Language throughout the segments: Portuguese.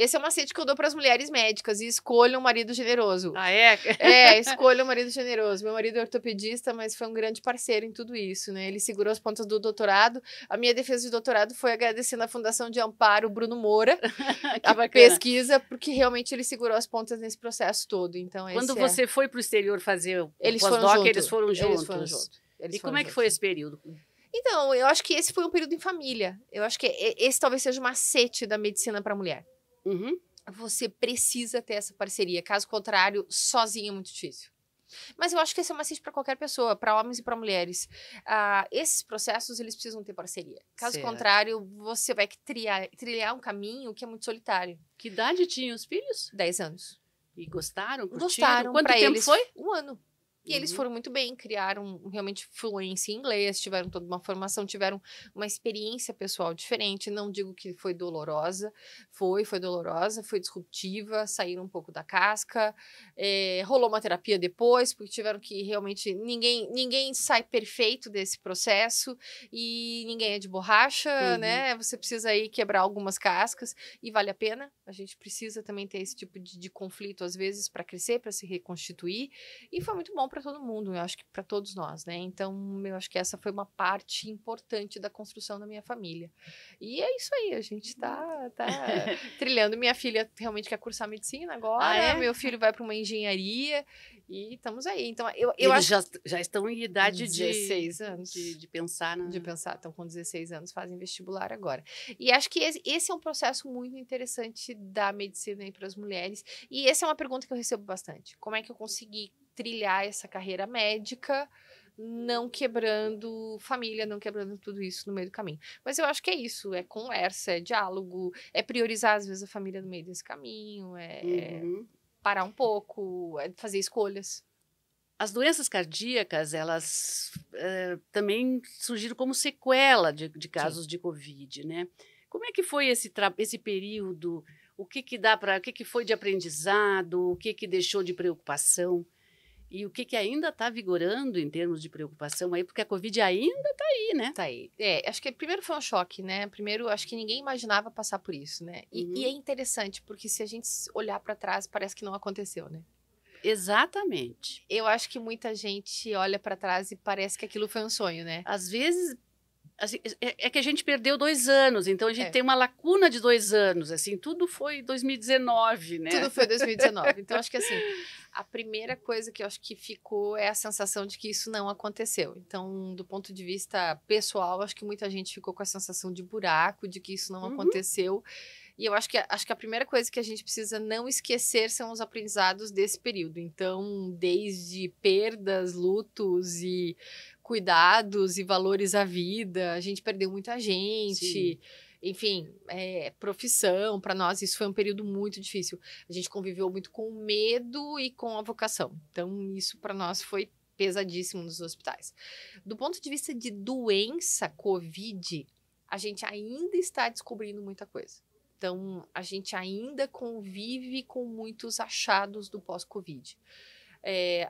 Esse é um macete que eu dou para as mulheres médicas, e escolham um marido generoso. Ah, é? Escolha um marido generoso. Meu marido é ortopedista, mas foi um grande parceiro em tudo isso, né? Ele segurou as pontas do doutorado. A minha defesa de doutorado foi agradecendo à Fundação de Amparo, Bruno Moura, Que a bacana. pesquisa, porque realmente ele segurou as pontas nesse processo todo. Então, Quando você foi para o exterior fazer o pós-doc, eles foram juntos? Eles foram juntos. E como é que foi esse período? Então, eu acho que esse foi um período em família. Eu acho que esse talvez seja o macete da medicina para a mulher. Uhum. Você precisa ter essa parceria. Caso contrário, sozinho é muito difícil. Mas eu acho que esse é um macete para qualquer pessoa, para homens e para mulheres. Esses processos, eles precisam ter parceria. Caso contrário, você vai trilhar um caminho que é muito solitário. Que idade tinham os filhos? 10 anos. E gostaram? Curtiram? Gostaram. Quanto tempo eles, foi? 1 ano. E eles foram muito bem, criaram realmente fluência em inglês, tiveram toda uma formação, tiveram uma experiência pessoal diferente. Não digo que foi dolorosa, foi dolorosa, foi disruptiva, saíram um pouco da casca, rolou uma terapia depois, porque tiveram que realmente, ninguém sai perfeito desse processo e ninguém é de borracha, né? Você precisa aí quebrar algumas cascas e vale a pena. A gente precisa também ter esse tipo de conflito às vezes para crescer, para se reconstituir, e foi muito bom para todo mundo, eu acho que para todos nós, né? Então, eu acho que essa foi uma parte importante da construção da minha família. E é isso aí, a gente tá trilhando. Minha filha realmente quer cursar medicina agora, meu filho vai para uma engenharia e estamos aí. Então, eu acho acho já estão em idade 16 anos de pensar, né? De pensar, estão com 16 anos, fazem vestibular agora. E acho que esse é um processo muito interessante da medicina para as mulheres. E essa é uma pergunta que eu recebo bastante. Como é que eu consegui trilhar essa carreira médica, não quebrando família, não quebrando tudo isso no meio do caminho? Mas eu acho que é isso, é conversa, é diálogo, é priorizar às vezes a família no meio desse caminho, parar um pouco, é fazer escolhas. As doenças cardíacas, elas também surgiram como sequela de casos de Covid, né? Como é que foi esse período? O que foi de aprendizado? O que deixou de preocupação? E o que ainda está vigorando em termos de preocupação aí? Porque a Covid ainda está aí, né? Tá aí. Acho que primeiro foi um choque, né? Primeiro, acho que ninguém imaginava passar por isso, né? E é interessante, porque se a gente olhar para trás, parece que não aconteceu, né? Exatamente. Eu acho que muita gente olha para trás e parece que aquilo foi um sonho, né? Às vezes, assim, é que a gente perdeu 2 anos, então a gente tem uma lacuna de 2 anos, assim, tudo foi 2019, né? Tudo foi 2019. Então, acho que assim, a primeira coisa que eu acho que ficou é a sensação de que isso não aconteceu. Então, do ponto de vista pessoal, acho que muita gente ficou com a sensação de buraco, de que isso não aconteceu. E eu acho que a primeira coisa que a gente precisa não esquecer são os aprendizados desse período. Então, desde perdas, lutos e cuidados e valores à vida, a gente perdeu muita gente. Sim. Enfim, profissão, para nós isso foi um período muito difícil. A gente conviveu muito com o medo e com a vocação. Então, isso para nós foi pesadíssimo nos hospitais. Do ponto de vista de doença Covid, a gente ainda está descobrindo muita coisa. Então, a gente ainda convive com muitos achados do pós-Covid.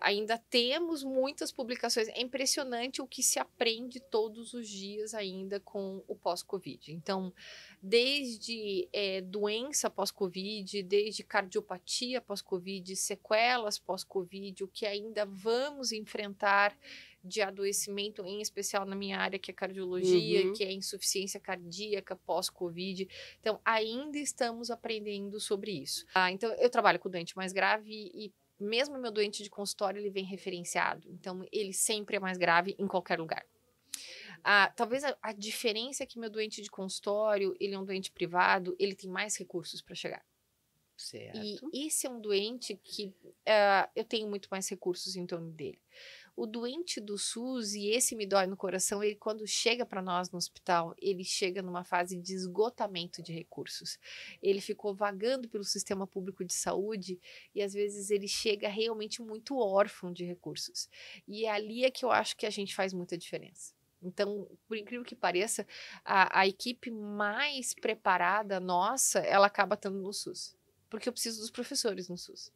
Ainda temos muitas publicações. É impressionante o que se aprende todos os dias ainda com o pós-Covid. Então, desde doença pós-Covid, desde cardiopatia pós-Covid, sequelas pós-Covid, o que ainda vamos enfrentar de adoecimento, em especial na minha área, que é cardiologia, que é insuficiência cardíaca pós-Covid. Então, ainda estamos aprendendo sobre isso. Então, eu trabalho com doente mais grave e mesmo meu doente de consultório, ele vem referenciado. Então, ele sempre é mais grave em qualquer lugar. Talvez a diferença é que meu doente de consultório, ele é um doente privado, ele tem mais recursos para chegar. Certo. E esse é um doente que eu tenho muito mais recursos em torno dele. O doente do SUS, e esse me dói no coração, ele quando chega para nós no hospital, ele chega numa fase de esgotamento de recursos. Ele ficou vagando pelo sistema público de saúde e às vezes ele chega realmente muito órfão de recursos. E é ali que eu acho que a gente faz muita diferença. Então, por incrível que pareça, a equipe mais preparada nossa, ela acaba estando no SUS. Porque eu preciso dos professores no SUS.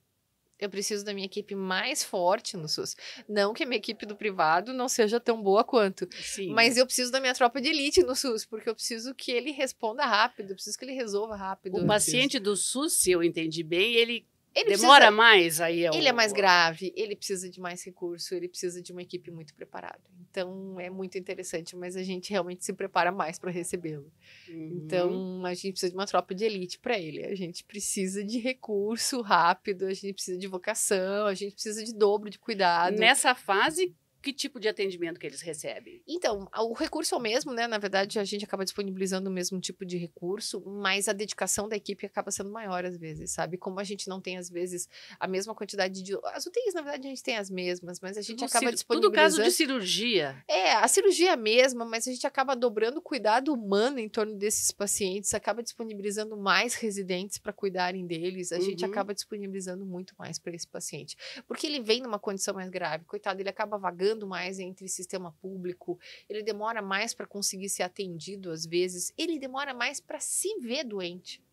Eu preciso da minha equipe mais forte no SUS. Não que a minha equipe do privado não seja tão boa quanto. Sim. Mas eu preciso da minha tropa de elite no SUS, porque eu preciso que ele responda rápido, eu preciso que ele resolva rápido. O paciente do SUS, se eu entendi bem, ele Ele demora precisa- mais aí. Ele é mais grave, ele precisa de mais recurso, ele precisa de uma equipe muito preparada. Então, é muito interessante, mas a gente realmente se prepara mais para recebê-lo. Uhum. Então, a gente precisa de uma tropa de elite para ele. A gente precisa de recurso rápido, a gente precisa de vocação, a gente precisa de dobro de cuidado. Nessa fase, que tipo de atendimento que eles recebem? Então, o recurso é o mesmo, né? Na verdade, a gente acaba disponibilizando o mesmo tipo de recurso, mas a dedicação da equipe acaba sendo maior às vezes, sabe? Como a gente não tem, às vezes, a mesma quantidade de... As UTIs, na verdade, a gente tem as mesmas, mas a gente acaba Tudo caso disponibilizando... de cirurgia. A cirurgia é a mesma, mas a gente acaba dobrando o cuidado humano em torno desses pacientes, acaba disponibilizando mais residentes para cuidarem deles, a gente Uhum. acaba disponibilizando muito mais para esse paciente. Porque ele vem numa condição mais grave, coitado, ele acaba vagando mais entre sistema público, ele demora mais para conseguir ser atendido às vezes, ele demora mais para se ver doente.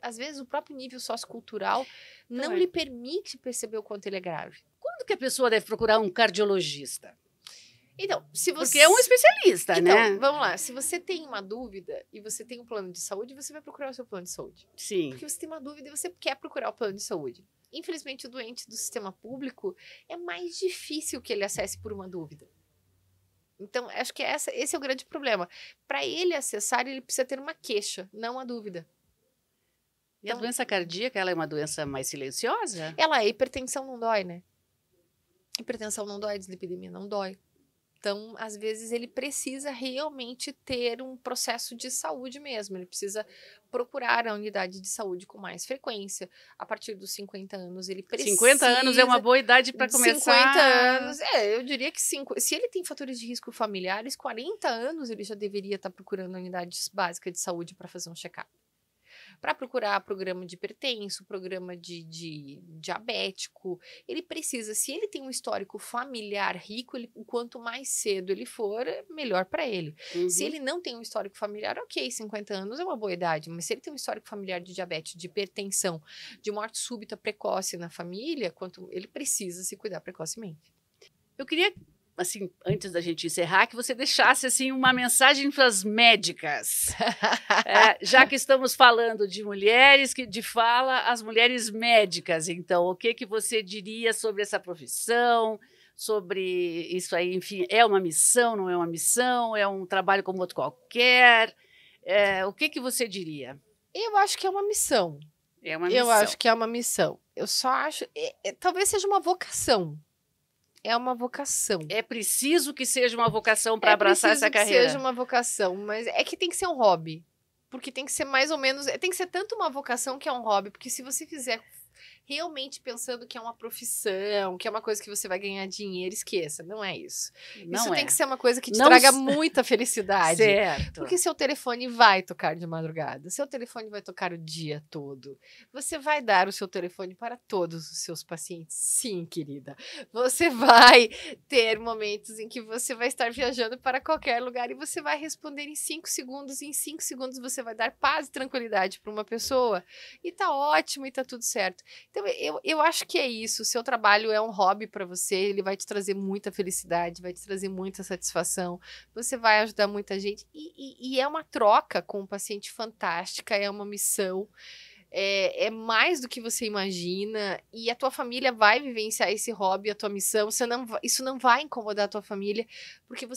Às vezes o próprio nível sociocultural não lhe permite perceber o quanto ele é grave. Quando que a pessoa deve procurar um cardiologista? Então, se você... Porque é um especialista, Então, né? vamos lá. Se você tem uma dúvida e você tem um plano de saúde, você vai procurar o seu plano de saúde. Sim. Porque você tem uma dúvida e você quer procurar o plano de saúde. Infelizmente, o doente do sistema público é mais difícil que ele acesse por uma dúvida. Então, acho que esse é o grande problema. Para ele acessar, ele precisa ter uma queixa, não uma dúvida. E a doença cardíaca, ela é uma doença mais silenciosa? Hipertensão não dói, né? Hipertensão não dói, dislipidemia não dói. Então, às vezes, ele precisa realmente ter um processo de saúde mesmo. Ele precisa procurar a unidade de saúde com mais frequência. A partir dos 50 anos, ele precisa... 50 anos é uma boa idade para começar... 50 anos, eu diria que se ele tem fatores de risco familiares, 40 anos ele já deveria estar procurando a unidade básica de saúde para fazer um check-up. Para procurar programa de hipertenso, programa de diabético, ele precisa, se ele tem um histórico familiar rico, o quanto mais cedo ele for, melhor para ele. Uhum. Se ele não tem um histórico familiar, ok, 50 anos é uma boa idade, mas se ele tem um histórico familiar de diabetes, de hipertensão, de morte súbita precoce na família, ele precisa se cuidar precocemente. Eu queria, assim, antes da gente encerrar, que você deixasse assim uma mensagem para as médicas. Já que estamos falando de mulheres, de fala as mulheres médicas, então, o que você diria sobre essa profissão, sobre isso aí, enfim, é uma missão, não é uma missão, é um trabalho como outro qualquer, o que você diria? Eu acho que é uma missão. É uma missão. Eu acho que é uma missão. Eu só acho, talvez seja uma vocação. É uma vocação. É preciso que seja uma vocação para abraçar essa carreira. Que seja uma vocação, mas é que tem que ser um hobby. Porque tem que ser mais ou menos... Tem que ser tanto uma vocação que é um hobby. Porque se você fizer realmente pensando que é uma profissão, que é uma coisa que você vai ganhar dinheiro, esqueça. Não é isso. Isso tem que ser uma coisa que te traga muita felicidade. Certo. Porque seu telefone vai tocar de madrugada. Seu telefone vai tocar o dia todo. Você vai dar o seu telefone para todos os seus pacientes. Sim, querida. Você vai ter momentos em que você vai estar viajando para qualquer lugar e você vai responder em 5 segundos. E em 5 segundos você vai dar paz e tranquilidade para uma pessoa. E tá ótimo e tá tudo certo. Então, eu acho que é isso. O seu trabalho é um hobby para você, ele vai te trazer muita felicidade, vai te trazer muita satisfação, você vai ajudar muita gente. E é uma troca com o paciente fantástica, é uma missão. É mais do que você imagina, e a tua família vai vivenciar esse hobby, a tua missão. Isso não vai incomodar a tua família, porque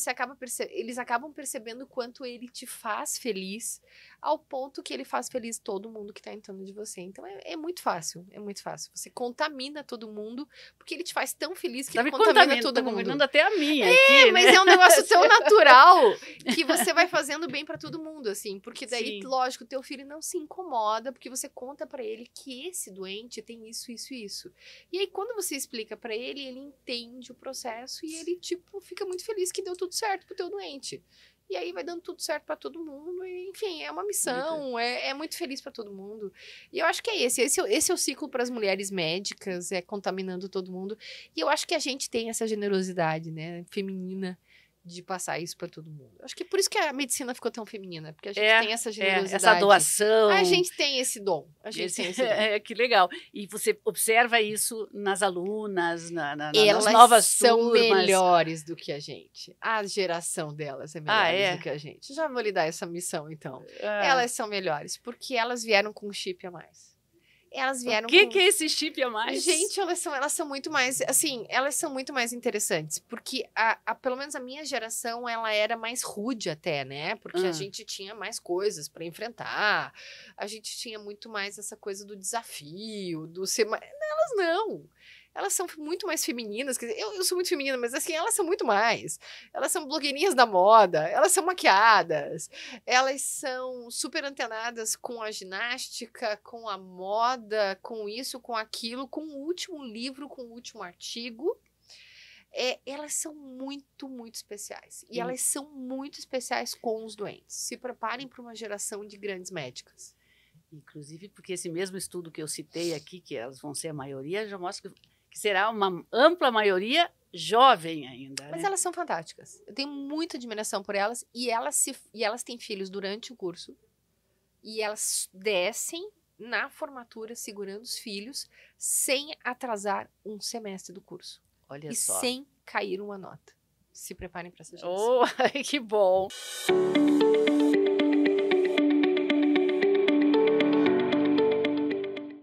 eles acabam percebendo o quanto ele te faz feliz, ao ponto que ele faz feliz todo mundo que está em torno de você. Então é muito fácil, é muito fácil. Você contamina todo mundo, porque ele te faz tão feliz que ele contamina todo mundo. Contaminando até a minha aqui, mas né? é um negócio tão natural que você vai fazendo bem para todo mundo, assim. Porque daí, lógico, teu filho não se incomoda, porque você conta para ele que esse doente tem isso, isso e isso. E aí, quando você explica para ele, ele entende o processo e ele, tipo, fica muito feliz que deu tudo certo pro teu doente. E aí vai dando tudo certo para todo mundo. E, enfim, é uma missão, é muito feliz para todo mundo. E eu acho que é esse é o ciclo para as mulheres médicas, contaminando todo mundo. E eu acho que a gente tem essa generosidade, né, feminina, de passar isso para todo mundo. Acho que por isso que a medicina ficou tão feminina, porque a gente tem essa generosidade. Essa doação. A gente tem esse dom. A gente tem esse dom. Que legal. E você observa isso nas alunas, Elas nas novas são turmas. melhores do que a gente. A geração delas é melhor do que a gente. Já vou lhe dar essa missão, então. Elas são melhores, porque elas vieram com um chip a mais. Elas vieram O que é esse chip a mais? Gente, elas são muito mais, assim, elas são muito mais interessantes, porque pelo menos a minha geração, ela era mais rude até, né? Porque a gente tinha mais coisas para enfrentar, a gente tinha muito mais essa coisa do desafio, do ser mais... Elas não. Elas são muito mais femininas, quer dizer, eu sou muito feminina, mas assim, elas são muito mais. Elas são blogueirinhas da moda, elas são maquiadas, elas são super antenadas com a ginástica, com a moda, com isso, com aquilo, com o último livro, com o último artigo. Elas são muito, muito especiais. E elas são muito especiais com os doentes. Se preparem para uma geração de grandes médicas. Inclusive, porque esse mesmo estudo que eu citei aqui, que elas vão ser a maioria, já mostra que será uma ampla maioria jovem ainda. Mas né? elas são fantásticas. Eu tenho muita admiração por elas. E elas têm filhos durante o curso. E elas descem na formatura segurando os filhos sem atrasar um semestre do curso. Olha e só. sem cair uma nota. Se preparem para essa geração. Oh, que bom!